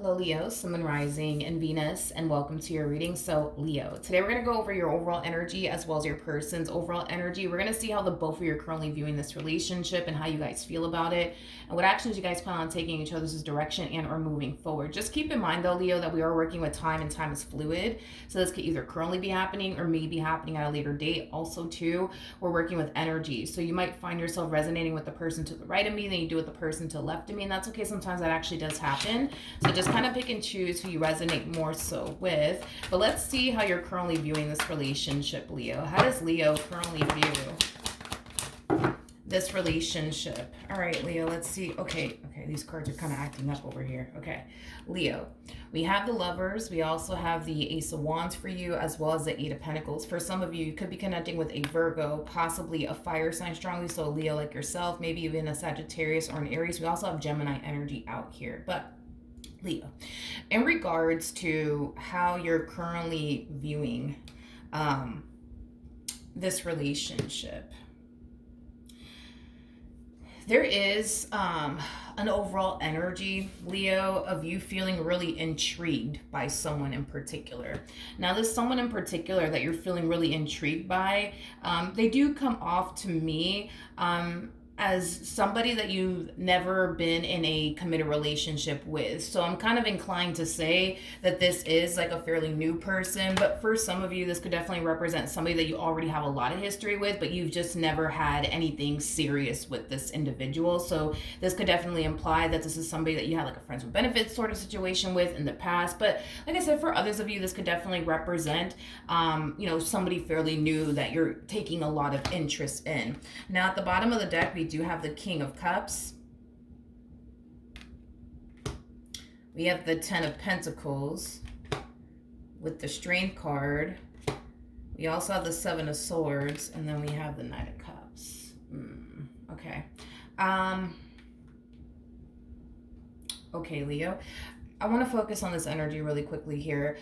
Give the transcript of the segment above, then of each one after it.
Hello, Leo, Sun, Rising, and Venus, and welcome to your reading. So, Leo, today we're going to go over your overall energy as well as your person's overall energy. We're going to see how the both of you are currently viewing this relationship and how you guys feel about it, and what actions you guys plan on taking in each other's direction and or moving forward. Just keep in mind, though, Leo, that we are working with time, and time is fluid. So this could either currently be happening or maybe happening at a later date. Also, too, we're working with energy. So you might find yourself resonating with the person to the right of me than you do with the person to the left of me, and that's okay. Sometimes that actually does happen. So just kind of pick and choose who you resonate more so with. But let's see how you're currently viewing this relationship, Leo. How does Leo currently view this relationship? All right, Leo, let's see. Okay, these cards are kind of acting up over here. Okay, Leo, we have the Lovers. We also have the Ace of Wands for you, as well as the Eight of Pentacles. For some of you, you could be connecting with a Virgo, possibly a fire sign strongly, so Leo like yourself, maybe even a Sagittarius or an Aries. We also have Gemini energy out here. But Leo, in regards to how you're currently viewing this relationship, there is an overall energy, Leo, of you feeling really intrigued by someone in particular. Now, this someone in particular that you're feeling really intrigued by, they do come off to me as somebody that you've never been in a committed relationship with. So I'm kind of inclined to say that this is like a fairly new person, but for some of you, this could definitely represent somebody that you already have a lot of history with, but you've just never had anything serious with this individual. So this could definitely imply that this is somebody that you had like a friends with benefits sort of situation with in the past. But like I said, for others of you, this could definitely represent, somebody fairly new that you're taking a lot of interest in. Now, at the bottom of the deck, we do have the King of Cups. We have the Ten of Pentacles with the Strength card. We also have the Seven of Swords, and then we have the Knight of Cups. Okay. Okay, Leo. I want to focus on this energy really quickly here.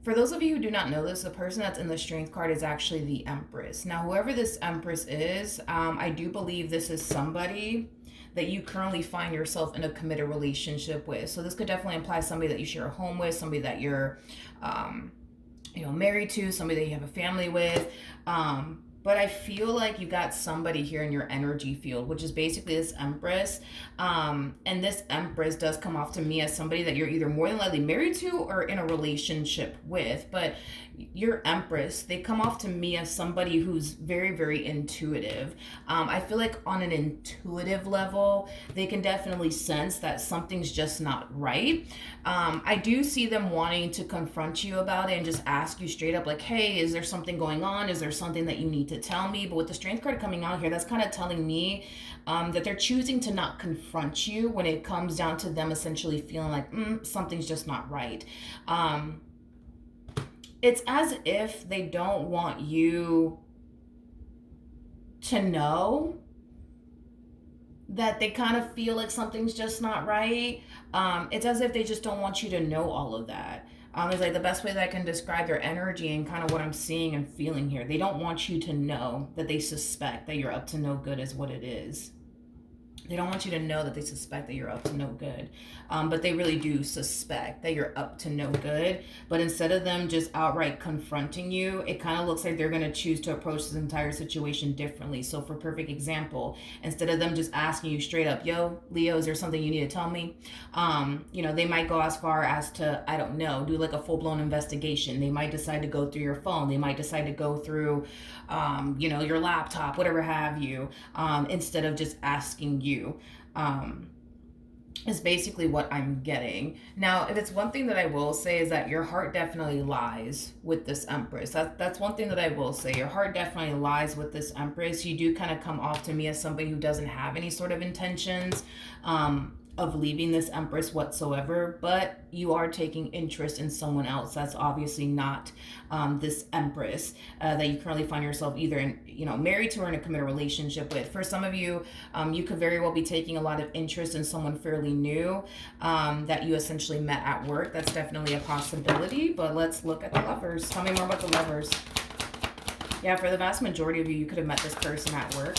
For those of you who do not know this, the person that's in the Strength card is actually the Empress. Now, whoever this Empress is, I do believe this is somebody that you currently find yourself in a committed relationship with. So this could definitely imply somebody that you share a home with, somebody that you're, married to, somebody that you have a family with. But I feel like you got somebody here in your energy field, which is basically this Empress. And this Empress does come off to me as somebody that you're either more than likely married to or in a relationship with. But your Empress, they come off to me as somebody who's very, very intuitive. I feel like on an intuitive level, they can definitely sense that something's just not right. I do see them wanting to confront you about it and just ask you straight up like, hey, is there something going on? Is there something that you need to tell me? But with the Strength card coming out here, that's kind of telling me that they're choosing to not confront you when it comes down to them essentially feeling like something's just not right. It's as if they don't want you to know that they kind of feel like something's just not right. It's as if they just don't want you to know all of that. It's like the best way that I can describe their energy and kind of what I'm seeing and feeling here. They don't want you to know that they suspect that you're up to no good is what it is. They don't want you to know that they suspect that you're up to no good. But they really do suspect that you're up to no good. But instead of them just outright confronting you, it kind of looks like they're going to choose to approach this entire situation differently. So for perfect example, instead of them just asking you straight up, yo, Leo, is there something you need to tell me? They might go as far as to, I don't know, do like a full-blown investigation. They might decide to go through your phone. They might decide to go through, your laptop, whatever have you, instead of just asking you. Is basically what I'm getting. Now, if it's one thing that I will say is that your heart definitely lies with this Empress. That's one thing that I will say. Your heart definitely lies with this Empress. You do kind of come off to me as somebody who doesn't have any sort of intentions of leaving this Empress whatsoever, but you are taking interest in someone else. That's obviously not this Empress that you currently find yourself either in, married to or in a committed relationship with. For some of you, you could very well be taking a lot of interest in someone fairly new that you essentially met at work. That's definitely a possibility, but let's look at the Lovers. Tell me more about the Lovers. Yeah, for the vast majority of you, you could have met this person at work.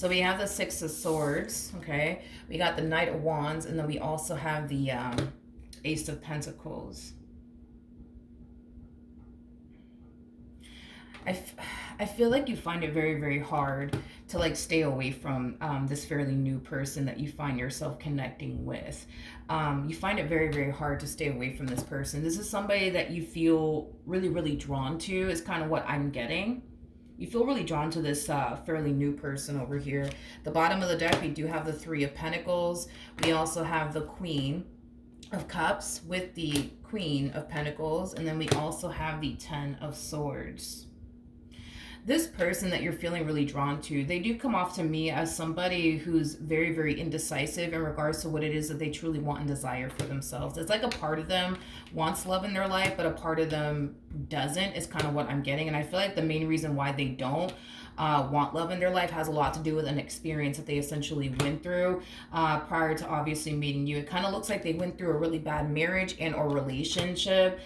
So we have the Six of Swords, okay? We got the Knight of Wands, and then we also have the Ace of Pentacles. I feel like you find it very, very hard to like stay away from this fairly new person that you find yourself connecting with. You find it very, very hard to stay away from this person. This is somebody that you feel really, really drawn to, is kind of what I'm getting. You feel really drawn to this fairly new person over here. The bottom of the deck, we do have the Three of Pentacles. We also have the Queen of Cups with the Queen of Pentacles. And then we also have the Ten of Swords. This person that you're feeling really drawn to, they do come off to me as somebody who's very, very indecisive in regards to what it is that they truly want and desire for themselves. It's like a part of them wants love in their life, but a part of them doesn't, is kind of what I'm getting. And I feel like the main reason why they don't want love in their life has a lot to do with an experience that they essentially went through prior to obviously meeting you. It kind of looks like they went through a really bad marriage and or relationship.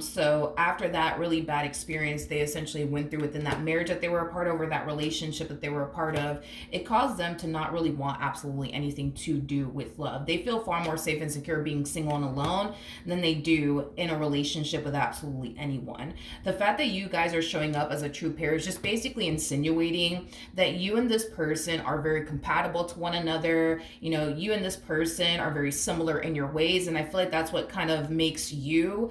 So after that really bad experience they essentially went through within that marriage that they were a part of, or that relationship that they were a part of, it caused them to not really want absolutely anything to do with love. They feel far more safe and secure being single and alone than they do in a relationship with absolutely anyone. The fact that you guys are showing up as a true pair is just basically insinuating that you and this person are very compatible to one another. You know, you and this person are very similar in your ways, and I feel like that's what kind of makes you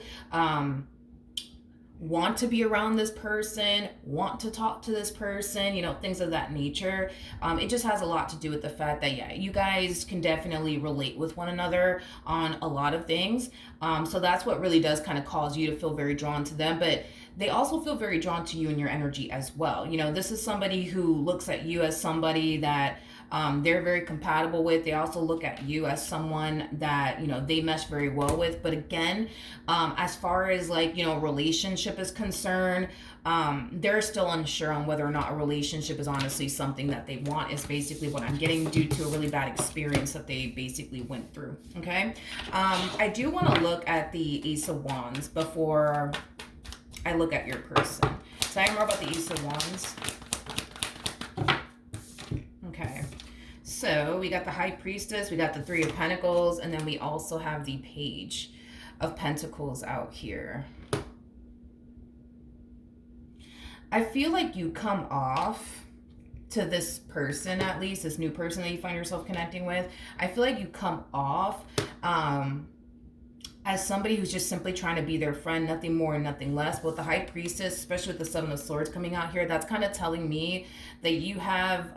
want to be around this person, want to talk to this person, you know, things of that nature. It just has a lot to do with the fact that, yeah, you guys can definitely relate with one another on a lot of things. So that's what really does kind of cause you to feel very drawn to them. But they also feel very drawn to you and your energy as well. You know, this is somebody who looks at you as somebody that they're very compatible with. They also look at you as someone that, you know, they mesh very well with. But again, as far as like, you know, relationship is concerned, they're still unsure on whether or not a relationship is honestly something that they want, is basically what I'm getting, due to a really bad experience that they basically went through. Okay. I do want to look at the Ace of Wands before I look at your person. So I more about the Ace of Wands. Okay, so we got the High Priestess, we got the Three of Pentacles, and then we also have the Page of Pentacles out here. I feel like you come off to this person, at least this new person that you find yourself connecting with. I feel like you come off as somebody who's just simply trying to be their friend, nothing more and nothing less. But with the High Priestess, especially with the Seven of Swords coming out here, that's kind of telling me that you have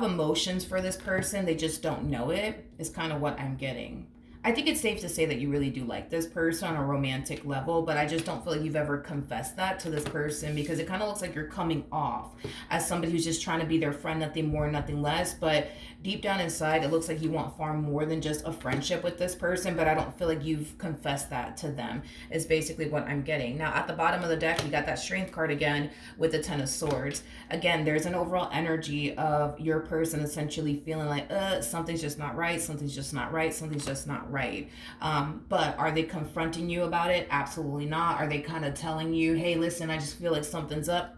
emotions for this person. They just don't know it, is kind of what I'm getting. I think it's safe to say that you really do like this person on a romantic level, but I just don't feel like you've ever confessed that to this person, because it kind of looks like you're coming off as somebody who's just trying to be their friend, nothing more, nothing less. But deep down inside, it looks like you want far more than just a friendship with this person, but I don't feel like you've confessed that to them, is basically what I'm getting. Now, at the bottom of the deck, we got that Strength card again with the Ten of Swords. Again, there's an overall energy of your person essentially feeling like, something's just not right, something's just not right, something's just not right. But are they confronting you about it? Absolutely not. Are they kind of telling you, hey, listen, I just feel like something's up?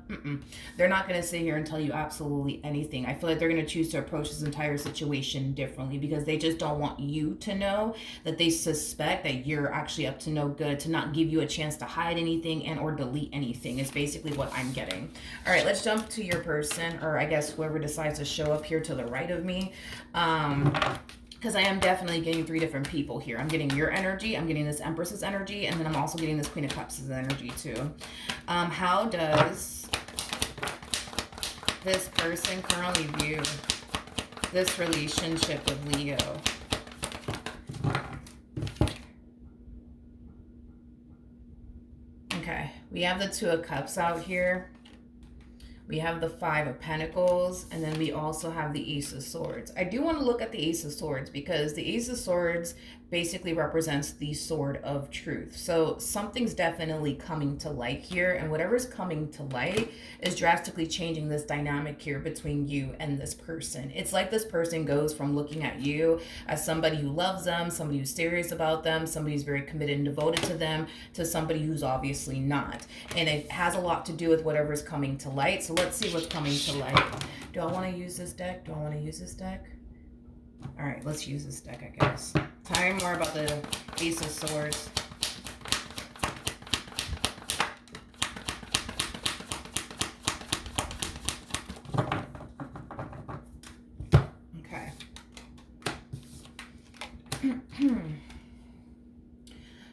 They're not going to sit here and tell you absolutely anything. I feel like they're going to choose to approach this entire situation differently, because they just don't want you to know that they suspect that you're actually up to no good, to not give you a chance to hide anything and or delete anything, is basically what I'm getting. All right, let's jump to your person, or I guess whoever decides to show up here to the right of me. Because I am definitely getting three different people here. I'm getting your energy, I'm getting this Empress's energy, and then I'm also getting this Queen of Cups' energy too. How does this person currently view this relationship with Leo? Okay, we have the Two of Cups out here. We have the Five of Pentacles, and then we also have the Ace of Swords. I do want to look at the Ace of Swords, because the Ace of Swords basically represents the sword of truth. So something's definitely coming to light here, and whatever's coming to light is drastically changing this dynamic here between you and this person. It's like this person goes from looking at you as somebody who loves them, somebody who's serious about them, somebody who's very committed and devoted to them, to somebody who's obviously not. And it has a lot to do with whatever's coming to light. So let's see what's coming to light. Do I want to use this deck? Do I want to use this deck? All right, let's use this deck, I guess. Tell me more about the Ace of Swords. Okay.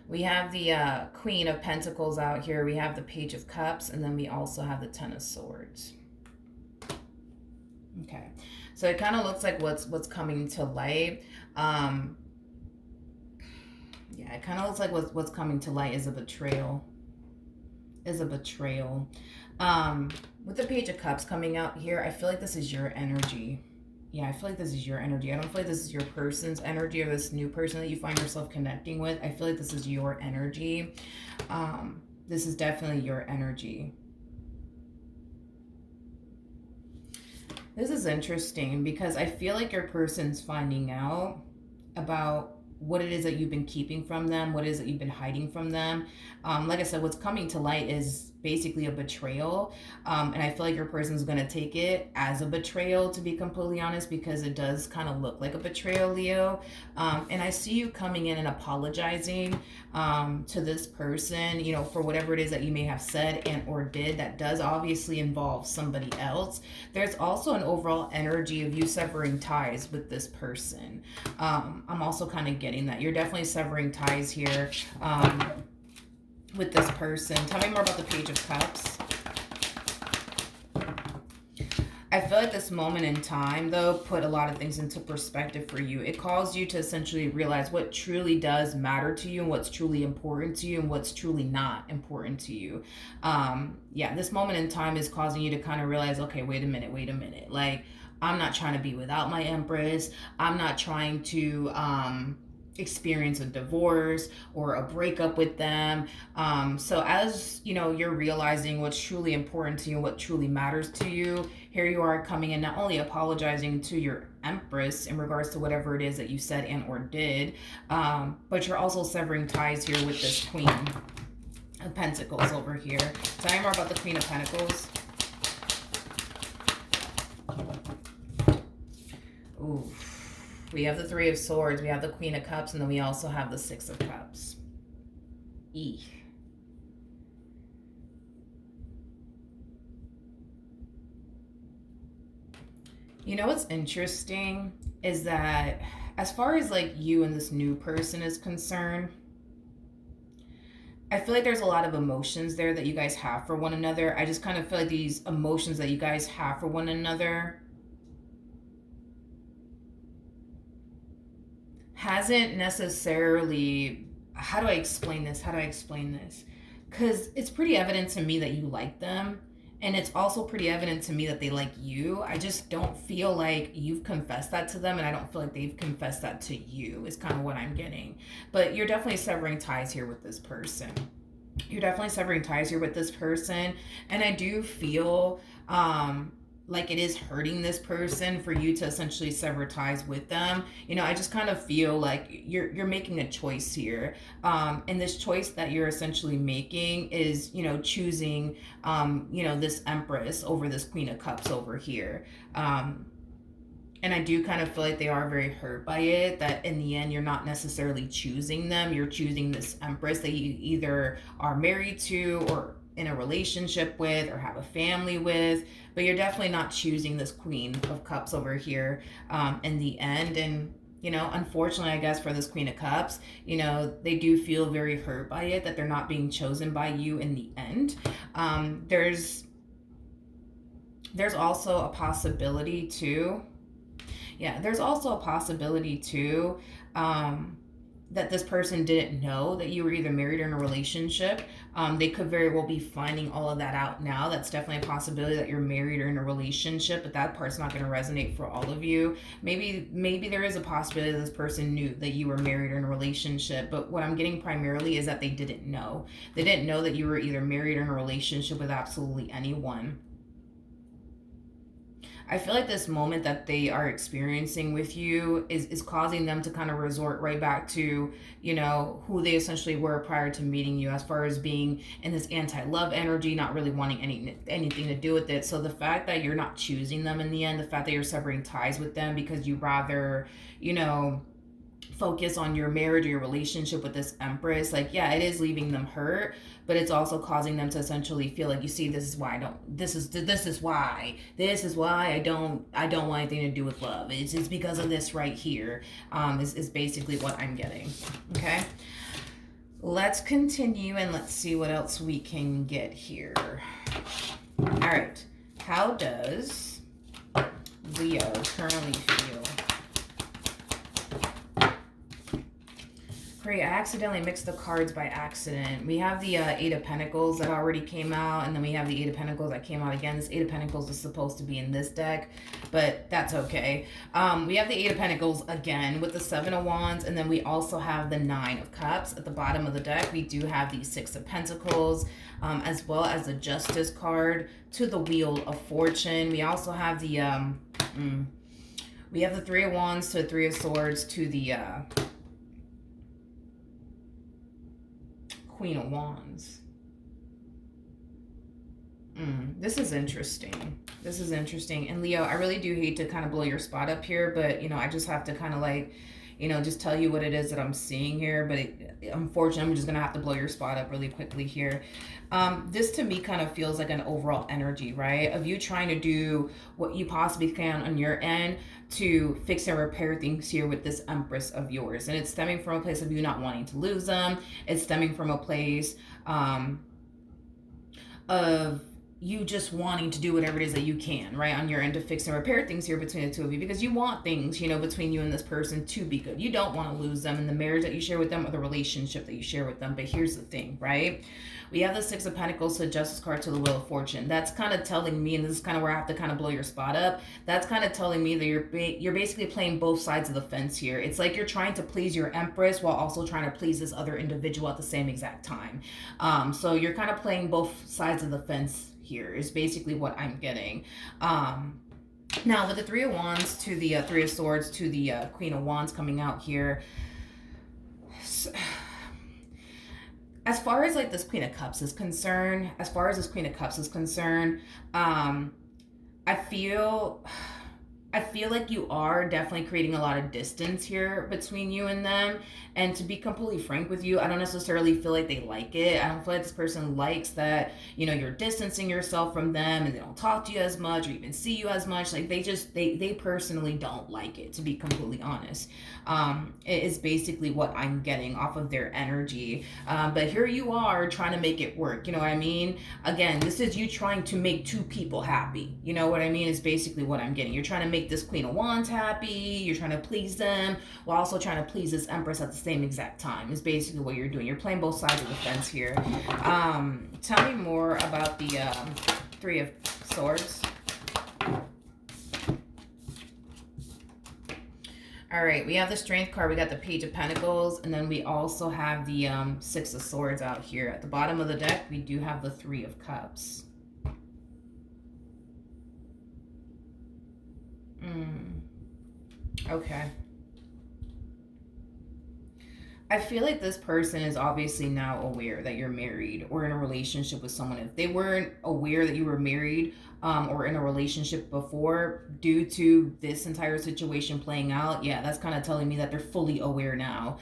We have the Queen of Pentacles out here. We have the Page of Cups, and then we also have the Ten of Swords. Okay, so it kind of looks like what's coming to light. Yeah, it kind of looks like what's coming to light is a betrayal. With the Page of Cups coming out here, I feel like this is your energy. Yeah, I feel like this is your energy. I don't feel like this is your person's energy or this new person that you find yourself connecting with. I feel like this is your energy. This is definitely your energy. This is interesting because I feel like your person's finding out about what it is that you've been keeping from them, what it is that you've been hiding from them. Like I said, what's coming to light is basically a betrayal. And I feel like your person's going to take it as a betrayal, to be completely honest, because it does kind of look like a betrayal, Leo. And I see you coming in and apologizing to this person, you know, for whatever it is that you may have said and or did that does obviously involve somebody else. There's also an overall energy of you severing ties with this person. I'm also kind of getting that. You're definitely severing ties here. With this person. Tell me more about the Page of Cups. I feel like this moment in time, though, put a lot of things into perspective for you. It caused you to essentially realize what truly does matter to you and what's truly important to you and what's truly not important to you. Yeah, this moment in time is causing you to kind of realize, okay, wait a minute. Like, I'm not trying to be without my Empress. I'm not trying to experience a divorce or a breakup with them. So as you know, you're realizing what's truly important to you and what truly matters to you, here you are coming in, not only apologizing to your Empress in regards to whatever it is that you said and or did, but you're also severing ties here with this Queen of Pentacles over here. Tell me more about the Queen of Pentacles. Ooh. We have the Three of Swords, we have the Queen of Cups, and then we also have the Six of Cups. You know what's interesting is that as far as like you and this new person is concerned, I feel like there's a lot of emotions there that you guys have for one another. I just kind of feel like these emotions that you guys have for one another hasn't necessarily, how do I explain this? Because it's pretty evident to me that you like them, and it's also pretty evident to me that they like you. I just don't feel like you've confessed that to them, and I don't feel like they've confessed that to you, is kind of what I'm getting. But you're definitely severing ties here with this person. And I do feel like it is hurting this person for you to essentially sever ties with them. You know, I just kind of feel like you're making a choice here. And this choice that you're essentially making is, you know, choosing, you know, this Empress over this Queen of Cups over here. And I do kind of feel like they are very hurt by it, that in the end, you're not necessarily choosing them. You're choosing this Empress that you either are married to or in a relationship with or have a family with, but you're definitely not choosing this Queen of Cups over here in the end. And, you know, unfortunately, I guess for this Queen of Cups, you know, they do feel very hurt by it, that they're not being chosen by you in the end. There's also a possibility too. Yeah, there's also a possibility too that this person didn't know that you were either married or in a relationship. They could very well be finding all of that out now. That's definitely a possibility, that you're married or in a relationship, but that part's not going to resonate for all of you. Maybe there is a possibility that this person knew that you were married or in a relationship, but what I'm getting primarily is that they didn't know. They didn't know that you were either married or in a relationship with absolutely anyone. I feel like this moment that they are experiencing with you is causing them to kind of resort right back to, who they essentially were prior to meeting you, as far as being in this anti-love energy, not really wanting anything to do with it. So the fact that you're not choosing them in the end, the fact that you're severing ties with them because you rather, focus on your marriage or your relationship with this empress, like, yeah, it is leaving them hurt, but it's also causing them to essentially feel like, you see, this is why I don't, this is why I don't want anything to do with love. It's because of this right here. Is basically what I'm getting. Okay, let's continue and let's see what else we can get here. All right, how does Leo currently feel? Great, I accidentally mixed the cards by accident. We have the Eight of Pentacles that already came out, and then we have the Eight of Pentacles that came out again. This Eight of Pentacles is supposed to be in this deck, but that's okay. We have the Eight of Pentacles again with the Seven of Wands, and then we also have the Nine of Cups. At the bottom of the deck, we do have the Six of Pentacles, as well as the Justice card to the Wheel of Fortune. We also have the, we have the Three of Wands to the Three of Swords to the, Queen of Wands. This is interesting. This is interesting. And Leo, I really do hate to kind of blow your spot up here, but, I just have to kind of like, just tell you what it is that I'm seeing here. But unfortunately, I'm just going to have to blow your spot up really quickly here. This to me kind of feels like an overall energy, right? Of you trying to do what you possibly can on your end to fix and repair things here with this Empress of yours. And it's stemming from a place of you not wanting to lose them. It's stemming from a place of you just wanting to do whatever it is that you can, right, on your end to fix and repair things here between the two of you, because you want things, between you and this person to be good. You don't want to lose them in the marriage that you share with them or the relationship that you share with them. But here's the thing, right? We have the Six of Pentacles to the Justice card to the Wheel of Fortune. That's kind of telling me, and this is kind of where I have to kind of blow your spot up, that's kind of telling me that you're basically playing both sides of the fence here. It's like you're trying to please your Empress while also trying to please this other individual at the same exact time. So you're kind of playing both sides of the fence here is basically what I'm getting. Now with the Three of Wands to the Three of Swords to the Queen of Wands coming out here, as far as like this Queen of Cups is concerned, I feel like you are definitely creating a lot of distance here between you and them. And to be completely frank with you, I don't necessarily feel like they like it. I don't feel like this person likes that, you're distancing yourself from them and they don't talk to you as much or even see you as much. Like they personally don't like it, to be completely honest. It is basically what I'm getting off of their energy. But here you are trying to make it work. You know what I mean? Again, this is you trying to make two people happy. You know what I mean? Is basically what I'm getting. You're trying to make this Queen of Wands happy. You're trying to please them while also trying to please this Empress at the same exact time. Is basically what you're doing. You're playing both sides of the fence here. Tell me more about the Three of Swords. All right, we have the Strength card, we got the Page of Pentacles, and then we also have the Six of Swords out here. At the bottom of the deck, we do have the Three of Cups. Okay. I feel like this person is obviously now aware that you're married or in a relationship with someone. If they weren't aware that you were married or in a relationship before, due to this entire situation playing out, yeah, that's kind of telling me that they're fully aware now.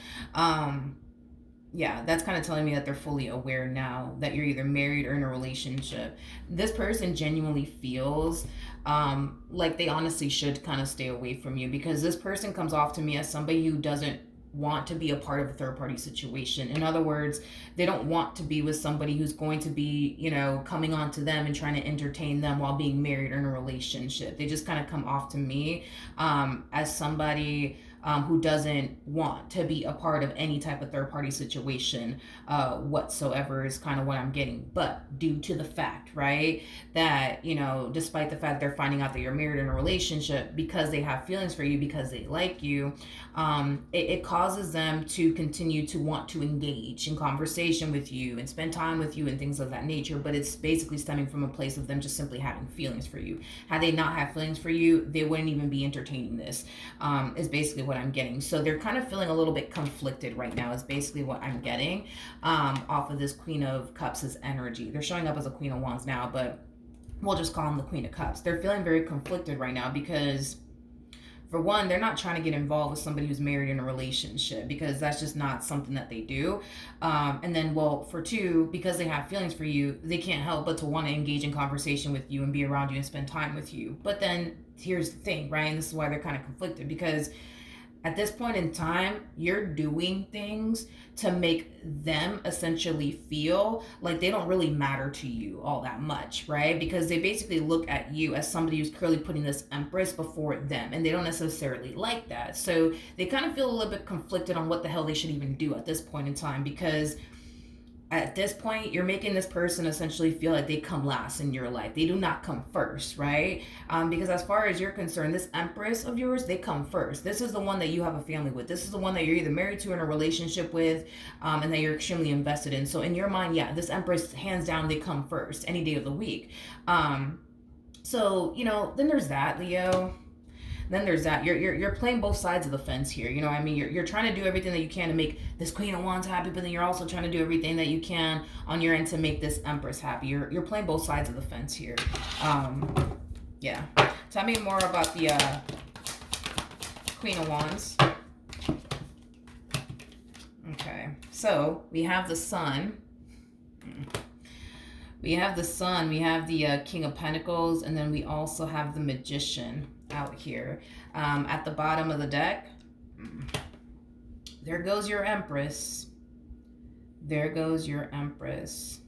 Yeah, that's kind of telling me that they're fully aware now that you're either married or in a relationship. This person genuinely feels like they honestly should kind of stay away from you, because this person comes off to me as somebody who doesn't want to be a part of a third party situation. In other words, they don't want to be with somebody who's going to be, coming on to them and trying to entertain them while being married or in a relationship. They just kind of come off to me as somebody who doesn't want to be a part of any type of third party situation whatsoever is kind of what I'm getting. But due to the fact, right, that, you know, despite the fact they're finding out that you're married in a relationship, because they have feelings for you, because they like you, it causes them to continue to want to engage in conversation with you and spend time with you and things of that nature. But it's basically stemming from a place of them just simply having feelings for you. Had they not had feelings for you, they wouldn't even be entertaining this, is basically what I'm getting. So they're kind of feeling a little bit conflicted right now, is basically what I'm getting off of this Queen of Cups' energy. They're showing up as a Queen of Wands now, but we'll just call them the Queen of Cups. They're feeling very conflicted right now because, for one, they're not trying to get involved with somebody who's married in a relationship, because that's just not something that they do. And then, well, for two, because they have feelings for you, they can't help but to want to engage in conversation with you and be around you and spend time with you. But then here's the thing, right? And this is why they're kind of conflicted, because at this point in time, you're doing things to make them essentially feel like they don't really matter to you all that much, right? Because they basically look at you as somebody who's clearly putting this Empress before them, and they don't necessarily like that. So they kind of feel a little bit conflicted on what the hell they should even do at this point in time, because at this point, you're making this person essentially feel like they come last in your life. They do not come first, right? Because as far as you're concerned, this Empress of yours, they come first. This is the one that you have a family with. This is the one that you're either married to, in a relationship with, and that you're extremely invested in. So in your mind, yeah, this Empress, hands down, they come first any day of the week. So, you know, then there's that, Leo. Then there's that. You're playing both sides of the fence here. You know what I mean? You're trying to do everything that you can to make this Queen of Wands happy, but then you're also trying to do everything that you can on your end to make this Empress happy. You're playing both sides of the fence here. Yeah. Tell me more about the Queen of Wands. Okay. So we have the Sun. We have the Sun. We have the King of Pentacles, and then we also have the Magician out here at the bottom of the deck. There goes your Empress. There goes your Empress.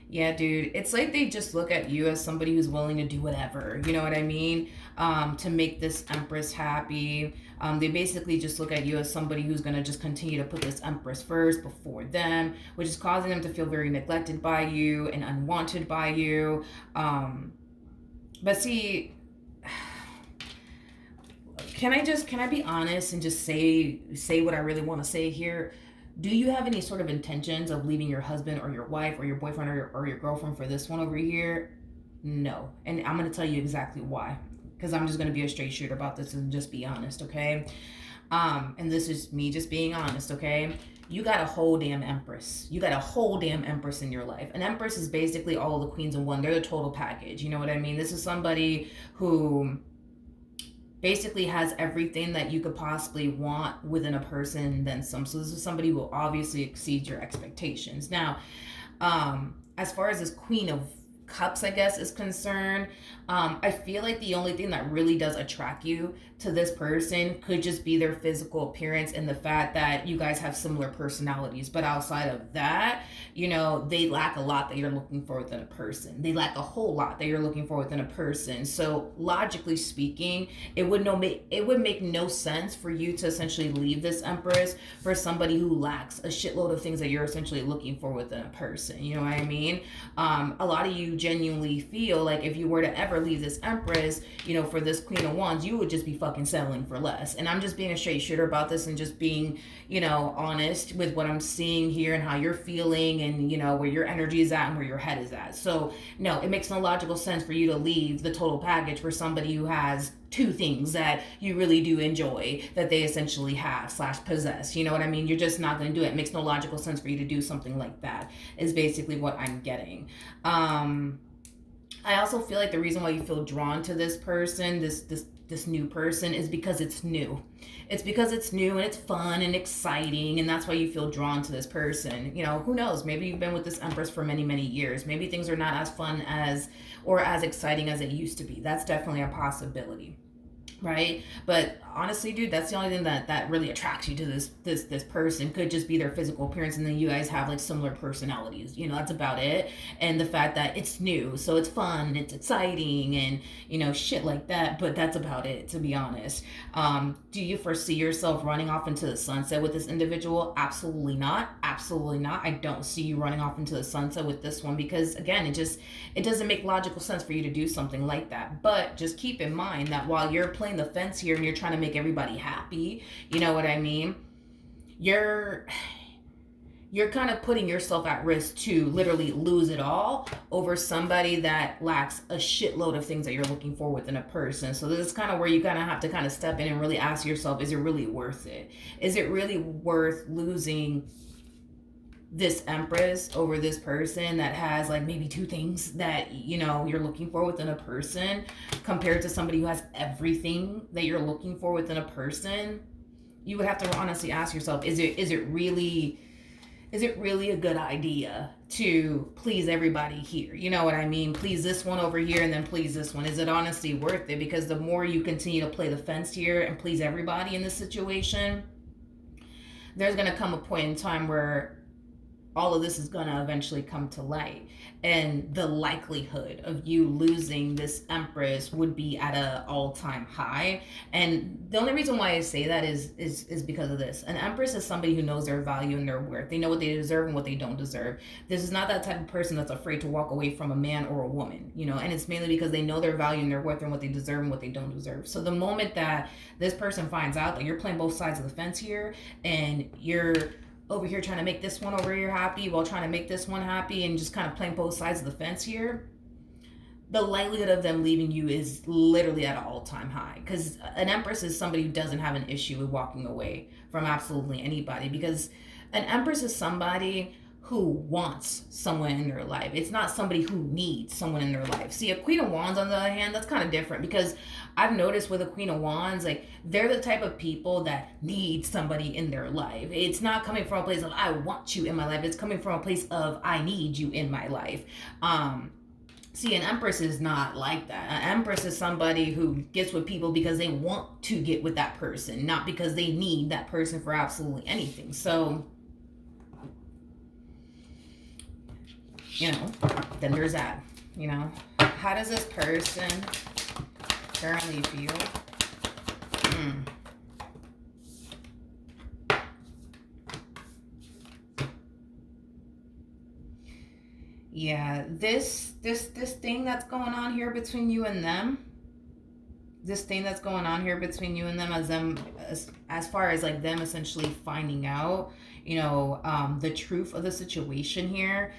Yeah, dude, it's like they just look at you as somebody who's willing to do whatever, you know what I mean, to make this Empress happy. They basically just look at you as somebody who's going to just continue to put this Empress first before them, which is causing them to feel very neglected by you and unwanted by you. But see, can I be honest and just say what I really want to say here? Do you have any sort of intentions of leaving your husband or your wife or your boyfriend or your girlfriend for this one over here? No. And I'm going to tell you exactly why. Because I'm just going to be a straight shooter about this and just be honest, okay? And this is me just being honest, okay? You got a whole damn Empress. You got a whole damn Empress in your life. An Empress is basically all of the queens in one. They're the total package. You know what I mean? This is somebody who basically has everything that you could possibly want within a person, then some. So this is somebody who will obviously exceed your expectations. Now, as far as this Queen of Cups, I guess, is concerned, I feel like the only thing that really does attract you to this person could just be their physical appearance and the fact that you guys have similar personalities. But outside of that, you know, they lack a lot that you're looking for within a person. They lack a whole lot that you're looking for within a person. So logically speaking, it would make no sense for you to essentially leave this Empress for somebody who lacks a shitload of things that you're essentially looking for within a person. You know what I mean? A lot of you genuinely feel like if you were to ever leave this Empress, you know, for this Queen of Wands, you would just be fucking settling for less. And I'm just being a straight shooter about this and just being, you know, honest with what I'm seeing here and how you're feeling and, you know, where your energy is at and where your head is at. So no, it makes no logical sense for you to leave the total package for somebody who has two things that you really do enjoy that they essentially have / possess. You know what I mean? You're just not going to do it. It makes no logical sense for you to do something like that, is basically what I'm getting. I also feel like the reason why you feel drawn to this person, this new person, is because it's new. It's because it's new and it's fun and exciting, and that's why you feel drawn to this person. You know, who knows? Maybe you've been with this Empress for many, many years. Maybe things are not as fun as or as exciting as it used to be. That's definitely a possibility. right? But honestly, dude, that's the only thing that really attracts you to this person. Could just be their physical appearance, and then you guys have like similar personalities. That's about it. And the fact that it's new, so it's fun, it's exciting, and shit like that. But that's about it, to be honest. Do you foresee yourself running off into the sunset with this individual? Absolutely not. Absolutely not. I don't see you running off into the sunset with this one, because again, it doesn't make logical sense for you to do something like that. But just keep in mind that while you're playing the fence here and you're trying to make everybody happy, you know what I mean? You're kind of putting yourself at risk to literally lose it all over somebody that lacks a shitload of things that you're looking for within a person. So this is kind of where you kind of have to kind of step in and really ask yourself, is it really worth it? Is it really worth losing this Empress over this person that has like maybe two things that you're looking for within a person, compared to somebody who has everything that you're looking for within a person? You would have to honestly ask yourself, is it really a good idea to please everybody here? You know what I mean? Please this one over here and then please this one. Is it honestly worth it? Because the more you continue to play the fence here and please everybody in this situation, there's going to come a point in time where all of this is going to eventually come to light, and the likelihood of you losing this Empress would be at an all-time high. And the only reason why I say that is because of this. An Empress is somebody who knows their value and their worth. They know what they deserve and what they don't deserve. This is not that type of person that's afraid to walk away from a man or a woman, and it's mainly because they know their value and their worth and what they deserve and what they don't deserve. So the moment that this person finds out that you're playing both sides of the fence here, and you're over here trying to make this one over here happy while trying to make this one happy, and just kind of playing both sides of the fence here, the likelihood of them leaving you is literally at an all-time high. Because an Empress is somebody who doesn't have an issue with walking away from absolutely anybody, because an Empress is somebody who wants someone in their life. It's not somebody who needs someone in their life. See, a Queen of Wands, on the other hand, that's kind of different, because I've noticed with a Queen of Wands, like, they're the type of people that need somebody in their life. It's not coming from a place of, I want you in my life. It's coming from a place of, I need you in my life. See, an Empress is not like that. An Empress is somebody who gets with people because they want to get with that person, not because they need that person for absolutely anything. So, then there's that. How does this person currently feel? Yeah, this thing that's going on here between you and them, as far as like them essentially finding out, the truth of the situation here,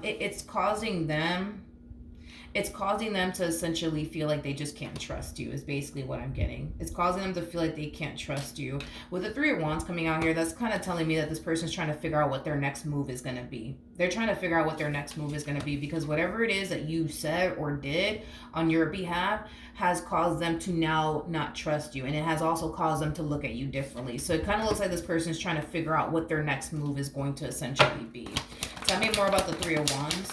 it's causing them to essentially feel like they just can't trust you, is basically what I'm getting. It's causing them to feel like they can't trust you. With the Three of Wands coming out here, that's kind of telling me that this person's trying to figure out what their next move is going to be. They're trying to figure out what their next move is going to be, because whatever it is that you said or did on your behalf has caused them to now not trust you. And it has also caused them to look at you differently. So it kind of looks like this person's trying to figure out what their next move is going to essentially be. Tell me more about the Three of Wands.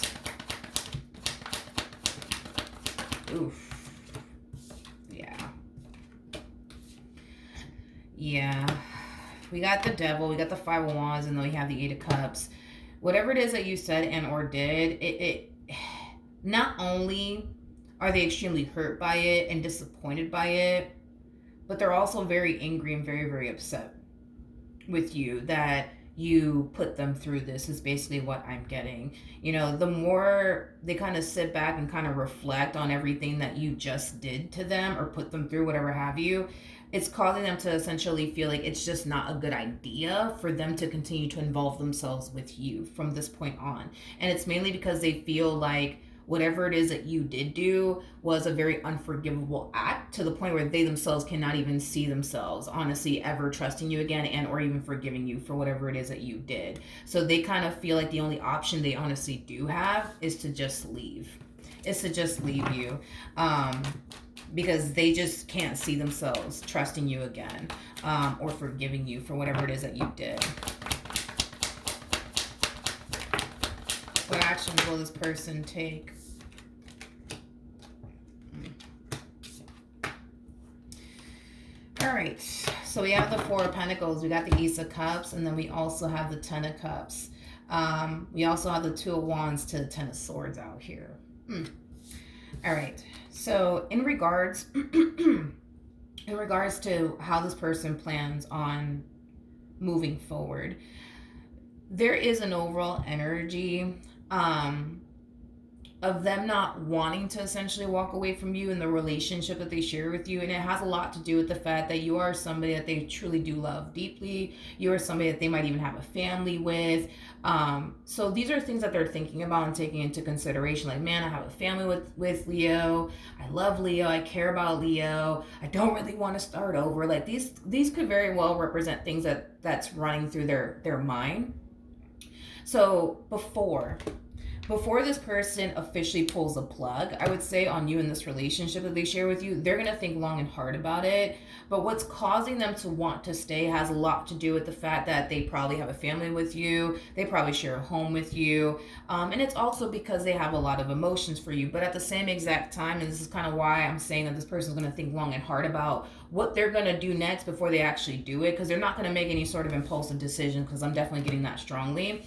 Oof. Yeah. We got the Devil, we got the Five of Wands, and then we have the Eight of Cups. Whatever it is that you said and or did, it not only are they extremely hurt by it and disappointed by it, but they're also very angry and very, very upset with you that you put them through this, is basically what I'm getting. The more they kind of sit back and kind of reflect on everything that you just did to them or put them through, whatever have you, it's causing them to essentially feel like it's just not a good idea for them to continue to involve themselves with you from this point on. And it's mainly because they feel like whatever it is that you did do was a very unforgivable act, to the point where they themselves cannot even see themselves honestly ever trusting you again, and or even forgiving you for whatever it is that you did. So they kind of feel like the only option they honestly do have is to just leave. You. Because they just can't see themselves trusting you again, or forgiving you for whatever it is that you did. What actions will this person take? right. So we have the Four of Pentacles. We got the Ace of Cups, and then we also have the Ten of Cups. We also have the Two of Wands to the Ten of Swords out here. All right. So in regards to how this person plans on moving forward, there is an overall energy of them not wanting to essentially walk away from you in the relationship that they share with you. And it has a lot to do with the fact that you are somebody that they truly do love deeply. You are somebody that they might even have a family with. So these are things that they're thinking about and taking into consideration. Like, man, I have a family with Leo. I love Leo. I care about Leo. I don't really want to start over. Like, these could very well represent things that's running through their mind. So before this person officially pulls a plug, I would say, on you in this relationship that they share with you, they're going to think long and hard about it. But what's causing them to want to stay has a lot to do with the fact that they probably have a family with you. They probably share a home with you. And it's also because they have a lot of emotions for you. But at the same exact time, and this is kind of why I'm saying that this person's going to think long and hard about what they're going to do next before they actually do it, because they're not going to make any sort of impulsive decision, because I'm definitely getting that strongly.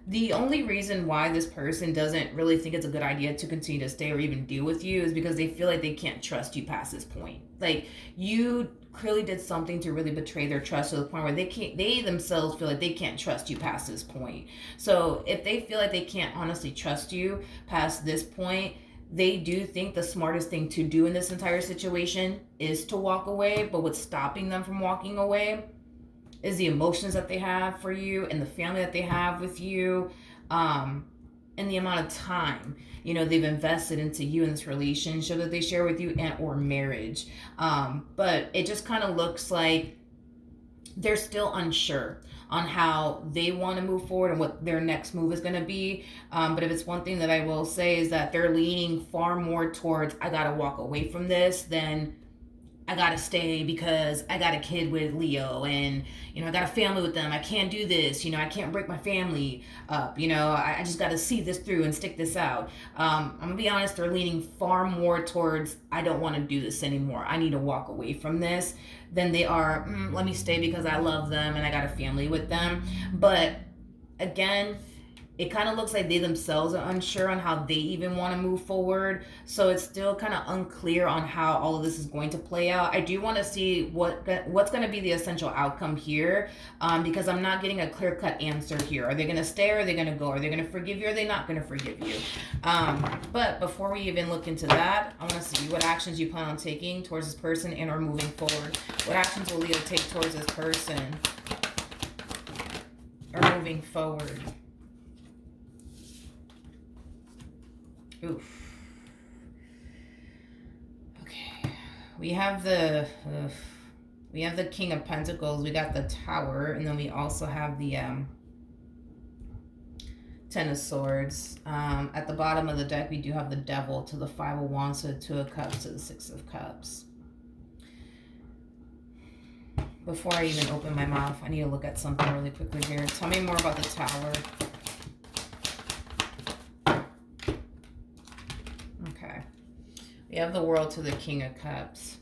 The only reason why this person doesn't really think it's a good idea to continue to stay or even deal with you is because they feel like they can't trust you past this point. Like, you clearly did something to really betray their trust to the point where they themselves feel like they can't trust you past this point. So if they feel like they can't honestly trust you past this point, they do think the smartest thing to do in this entire situation is to walk away. But what's stopping them from walking away is the emotions that they have for you and the family that they have with you, and the amount of time, they've invested into you in this relationship that they share with you, and or marriage. But it just kind of looks like they're still unsure on how they want to move forward and what their next move is going to be. But if it's one thing that I will say is that they're leaning far more towards, I got to walk away from this, than I gotta stay because I got a kid with Leo, and I got a family with them. I can't do this. I can't break my family up. I just gotta see this through and stick this out. I'm gonna be honest, they're leaning far more towards, I don't want to do this anymore. I need to walk away from this, than they are, let me stay because I love them and I got a family with them. But again, it kind of looks like they themselves are unsure on how they even want to move forward. So it's still kind of unclear on how all of this is going to play out. I do want to see what's going to be the essential outcome here, because I'm not getting a clear-cut answer here. Are they going to stay, or are they going to go? Are they going to forgive you, or are they not going to forgive you? But before we even look into that, I want to see what actions you plan on taking towards this person and or moving forward. What actions will Leo take towards this person or moving forward? Oof. Okay. We have the King of Pentacles. We got the Tower, and then we also have the Ten of Swords. At the bottom of the deck, we do have the Devil to the Five of Wands to the Two of Cups to the Six of Cups. Before I even open my mouth, I need to look at something really quickly here. Tell me more about the Tower. We have the World to the King of Cups.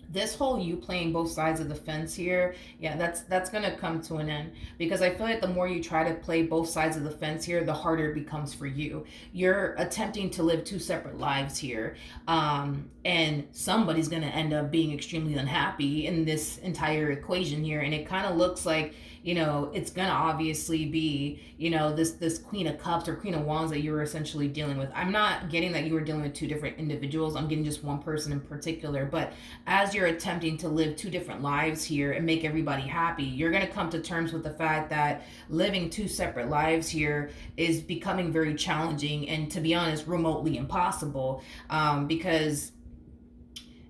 This whole you playing both sides of the fence here, yeah, that's going to come to an end. Because I feel like the more you try to play both sides of the fence here, the harder it becomes for you. You're attempting to live two separate lives here. And somebody's going to end up being extremely unhappy in this entire equation here. And it kind of looks like, it's going to obviously be, this Queen of Cups or Queen of Wands that you were essentially dealing with. I'm not getting that you were dealing with two different individuals. I'm getting just one person in particular. But as you're attempting to live two different lives here and make everybody happy, you're going to come to terms with the fact that living two separate lives here is becoming very challenging and, to be honest, remotely impossible, because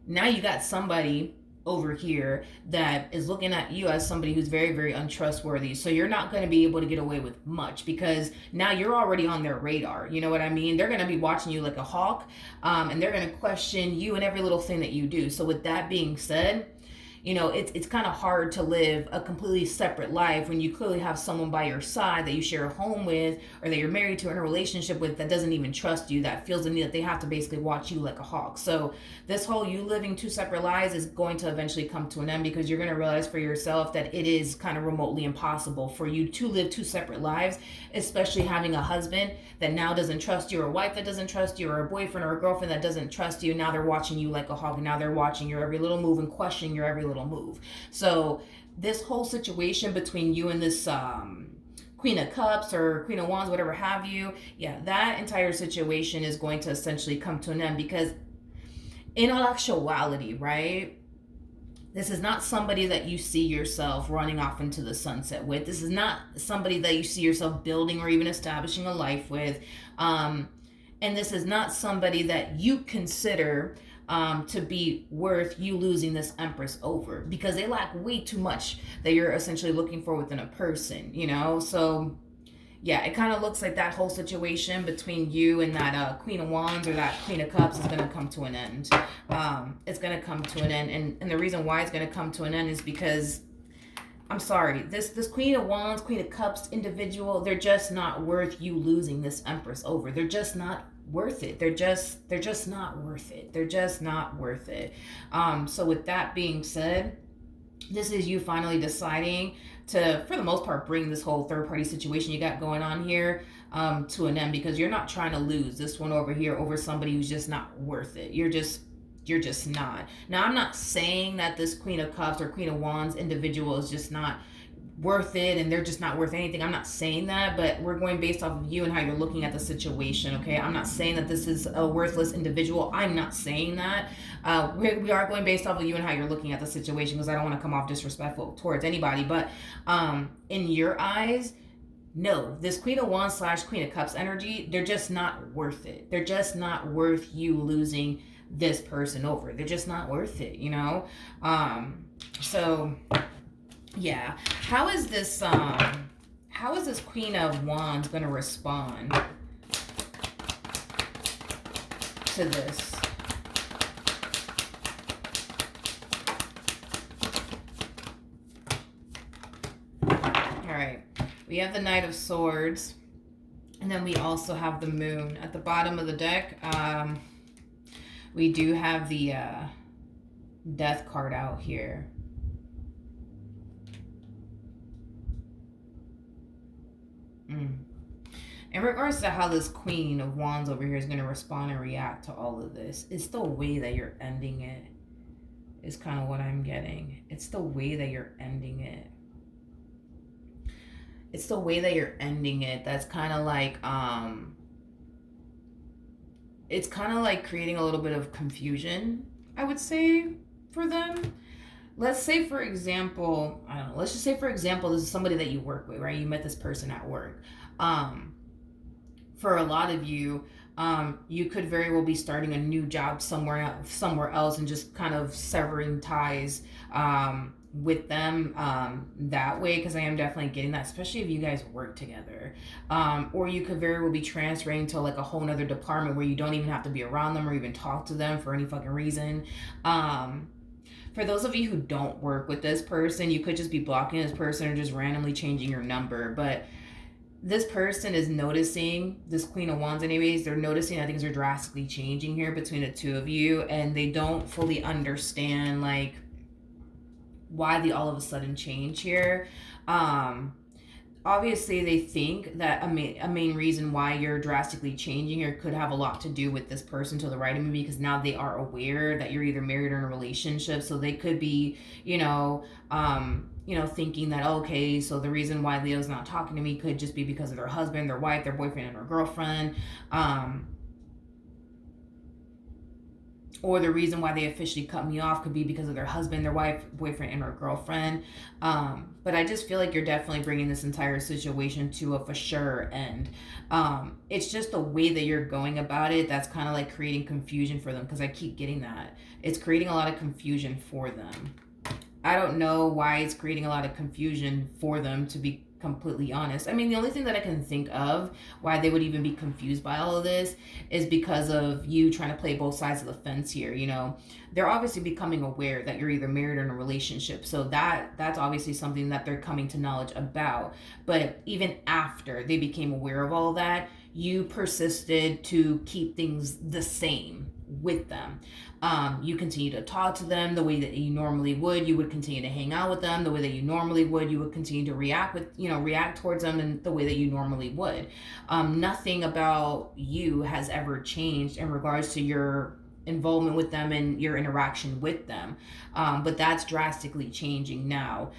now you got somebody over here that is looking at you as somebody who's very, very untrustworthy. So you're not going to be able to get away with much, because now you're already on their radar. You know what I mean? They're going to be watching you like a hawk, and they're going to question you and every little thing that you do. So with that being said, you know, it's kind of hard to live a completely separate life when you clearly have someone by your side that you share a home with, or that you're married to or in a relationship with, that doesn't even trust you, that feels the need that they have to basically watch you like a hawk. So this whole you living two separate lives is going to eventually come to an end, because you're going to realize for yourself that it is kind of remotely impossible for you to live two separate lives, especially having a husband that now doesn't trust you, or a wife that doesn't trust you, or a boyfriend or a girlfriend that doesn't trust you. Now they're watching you like a hawk, and now they're watching your every little move and questioning your every little move. So this whole situation between you and this Queen of Cups or Queen of Wands, whatever have you, yeah, that entire situation is going to essentially come to an end, because in all actuality, right, this is not somebody that you see yourself running off into the sunset with. This is not somebody that you see yourself building or even establishing a life with. And this is not somebody that you consider to be worth you losing this Empress over, because they lack way too much that you're essentially looking for within a person, you know? So yeah, it kind of looks like that whole situation between you and that Queen of Wands or that Queen of Cups is going to come to an end. It's going to come to an end. And the reason why it's going to come to an end is because, I'm sorry, this Queen of Wands, Queen of Cups individual, they're just not worth you losing this Empress over. They're just not worth it. They're just not worth it. They're just not worth it. So with that being said, this is you finally deciding to, for the most part, bring this whole third party situation you got going on here to an end, because you're not trying to lose this one over here over somebody who's just not worth it. You're just not. Now, I'm not saying that this Queen of Cups or Queen of Wands individual is just not worth it and they're just not worth anything. I'm not saying that, but we're going based off of you and how you're looking at the situation, okay? I'm not saying that this is a worthless individual. I'm not saying that. We are going based off of you and how you're looking at the situation, because I don't want to come off disrespectful towards anybody. But in your eyes, no, this Queen of Wands / Queen of Cups energy, they're just not worth it. They're just not worth you losing this person over. They're just not worth it, you know? So yeah, how is this Queen of Wands going to respond to this? All right, we have the Knight of Swords, and then we also have the Moon. At the bottom of the deck, we do have the Death card out here. In regards to how this Queen of Wands over here is going to respond and react to all of this, it's the way that you're ending it is kind of what I'm getting. It's the way that you're ending it. It's the way that you're ending it that's kind of like, it's kind of like creating a little bit of confusion, I would say, for them. Let's say, for example, I don't know, let's just say, for example, this is somebody that you work with, right? You met this person at work. For a lot of you, you could very well be starting a new job somewhere else and just kind of severing ties with them that way, because I am definitely getting that, especially if you guys work together. Or you could very well be transferring to like a whole nother department where you don't even have to be around them or even talk to them for any fucking reason. For those of you who don't work with this person, you could just be blocking this person or just randomly changing your number. But this person is noticing, this Queen of Wands anyways, they're noticing that things are drastically changing here between the two of you, and they don't fully understand like why the all of a sudden change here. Obviously they think that a main reason why you're drastically changing or could have a lot to do with this person to the right of me, because now they are aware that you're either married or in a relationship. So they could be, thinking that, okay, so the reason why Leo's not talking to me could just be because of their husband, their wife, their boyfriend, and their girlfriend. Or the reason why they officially cut me off could be because of their husband, their wife, boyfriend, and or girlfriend. But I just feel like you're definitely bringing this entire situation to a for sure end. It's just the way that you're going about it that's kind of like creating confusion for them, because I keep getting that. It's creating a lot of confusion for them. I don't know why it's creating a lot of confusion for them, to be completely honest. I mean, the only thing that I can think of why they would even be confused by all of this is because of you trying to play both sides of the fence here. You know, they're obviously becoming aware that you're either married or in a relationship. So that's obviously something that they're coming to knowledge about. But even after they became aware of all that, you persisted to keep things the same with them. You continue to talk to them the way that you normally would. You would continue to hang out with them the way that you normally would. You would continue to react towards them in the way that you normally would. Nothing about you has ever changed in regards to your involvement with them and your interaction with them. But that's drastically changing now.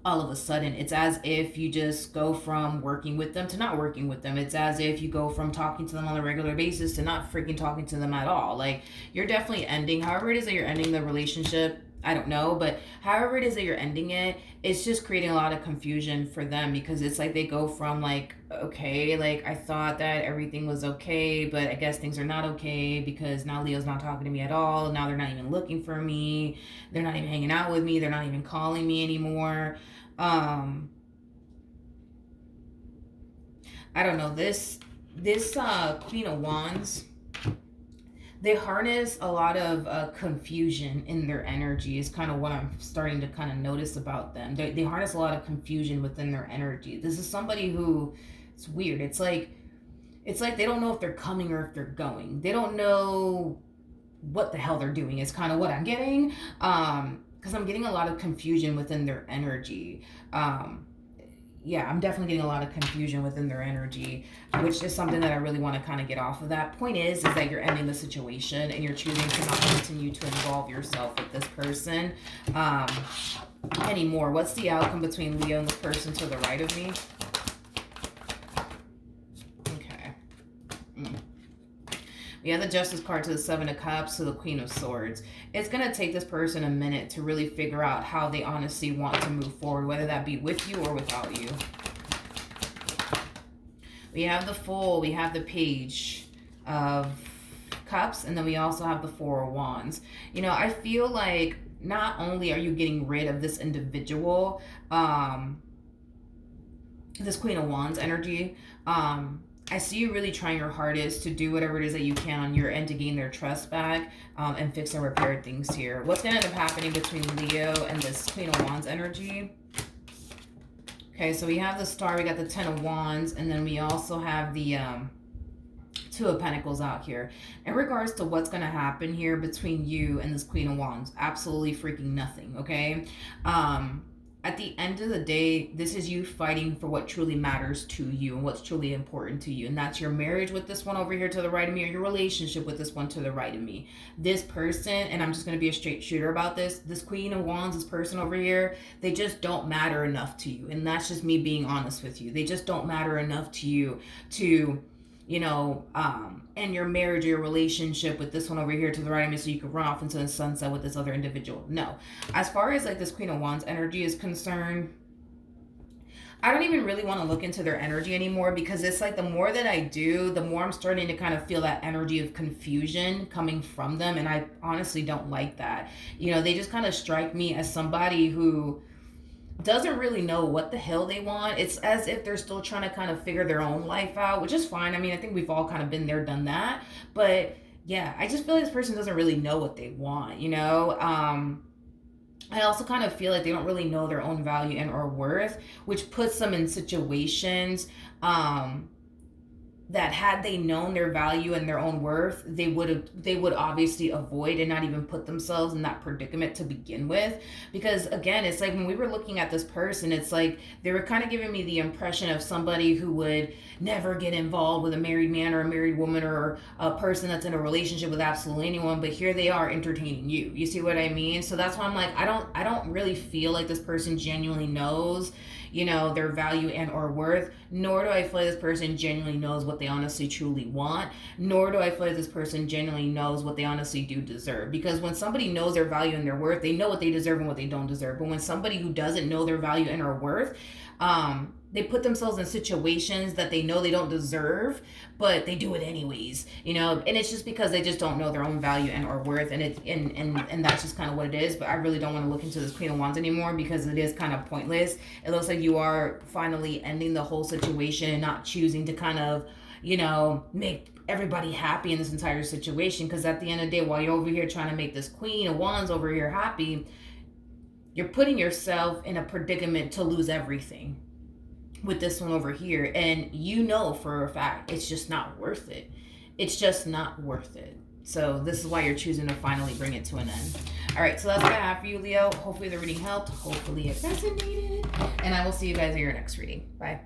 All of a sudden, it's as if you just go from working with them to not working with them. It's as if you go from talking to them on a regular basis to not freaking talking to them at all. Like, you're definitely ending, however it is that you're ending the relationship, I don't know, but however it is that you're ending it, it's just creating a lot of confusion for them, because it's like they go from like, okay, like I thought that everything was okay, but I guess things are not okay because now Leo's not talking to me at all. Now they're not even looking for me. They're not even hanging out with me. They're not even calling me anymore. I don't know, this Queen of Wands, they harness a lot of confusion in their energy is kind of what I'm starting to kind of notice about them. They harness a lot of confusion within their energy. This is somebody who, it's weird. It's like they don't know if they're coming or if they're going. They don't know what the hell they're doing is kind of what I'm getting. Because I'm getting a lot of confusion within their energy. Yeah, I'm definitely getting a lot of confusion within their energy, which is something that I really want to kind of get off of that. Point is that you're ending the situation and you're choosing to not continue to involve yourself with this person anymore. What's the outcome between Leo and the person to the right of me? Okay. We have the Justice card to the Seven of Cups to the Queen of Swords. It's going to take this person a minute to really figure out how they honestly want to move forward, whether that be with you or without you. We have the Fool, we have the Page of Cups, and then we also have the Four of Wands. You know, I feel like not only are you getting rid of this individual, this Queen of Wands energy, I see you really trying your hardest to do whatever it is that you can on your end to gain their trust back and fix and repair things here. What's going to end up happening between Leo and this Queen of Wands energy? Okay, so we have the Star, we got the Ten of Wands, and then we also have the Two of Pentacles out here. In regards to what's going to happen here between you and this Queen of Wands, absolutely freaking nothing, okay? At the end of the day, this is you fighting for what truly matters to you and what's truly important to you. And that's your marriage with this one over here to the right of me, or your relationship with this one to the right of me. This person, and I'm just going to be a straight shooter about this Queen of Wands, this person over here, they just don't matter enough to you. And that's just me being honest with you. They just don't matter enough to you to, you know, and your marriage or your relationship with this one over here to the right of me so you can run off into the sunset with this other individual. No. As far as like this Queen of Wands energy is concerned, I don't even really want to look into their energy anymore, because it's like the more that I do, the more I'm starting to kind of feel that energy of confusion coming from them. And I honestly don't like that. You know, they just kind of strike me as somebody who doesn't really know what the hell they want. It's as if they're still trying to kind of figure their own life out, which is fine. I mean, I think we've all kind of been there, done that. But yeah, I just feel like this person doesn't really know what they want, you know? I also kind of feel like they don't really know their own value and or worth, which puts them in situations that had they known their value and their own worth, they would obviously avoid and not even put themselves in that predicament to begin with. Because again, it's like when we were looking at this person, it's like they were kind of giving me the impression of somebody who would never get involved with a married man or a married woman or a person that's in a relationship with absolutely anyone, but here they are entertaining you. You see what I mean? So that's why I'm like, I don't really feel like this person genuinely knows, you know, their value and or worth, nor do I feel like this person genuinely knows what they honestly truly want, nor do I feel like this person genuinely knows what they honestly do deserve. Because when somebody knows their value and their worth, they know what they deserve and what they don't deserve. But when somebody who doesn't know their value and or worth, they put themselves in situations that they know they don't deserve, but they do it anyways, and it's just because they just don't know their own value and or worth, and that's just kind of what it is. But I really don't want to look into this Queen of Wands anymore because it is kind of pointless. It looks like you are finally ending the whole situation and not choosing to kind of, make everybody happy in this entire situation, because at the end of the day, while you're over here trying to make this Queen of Wands over here happy, you're putting yourself in a predicament to lose everything with this one over here, and for a fact it's just not worth it. It's just not worth it. So this is why you're choosing to finally bring it to an end. All right, so that's what I have for you, Leo. Hopefully the reading helped. Hopefully it resonated, and I will see you guys in your next reading. Bye.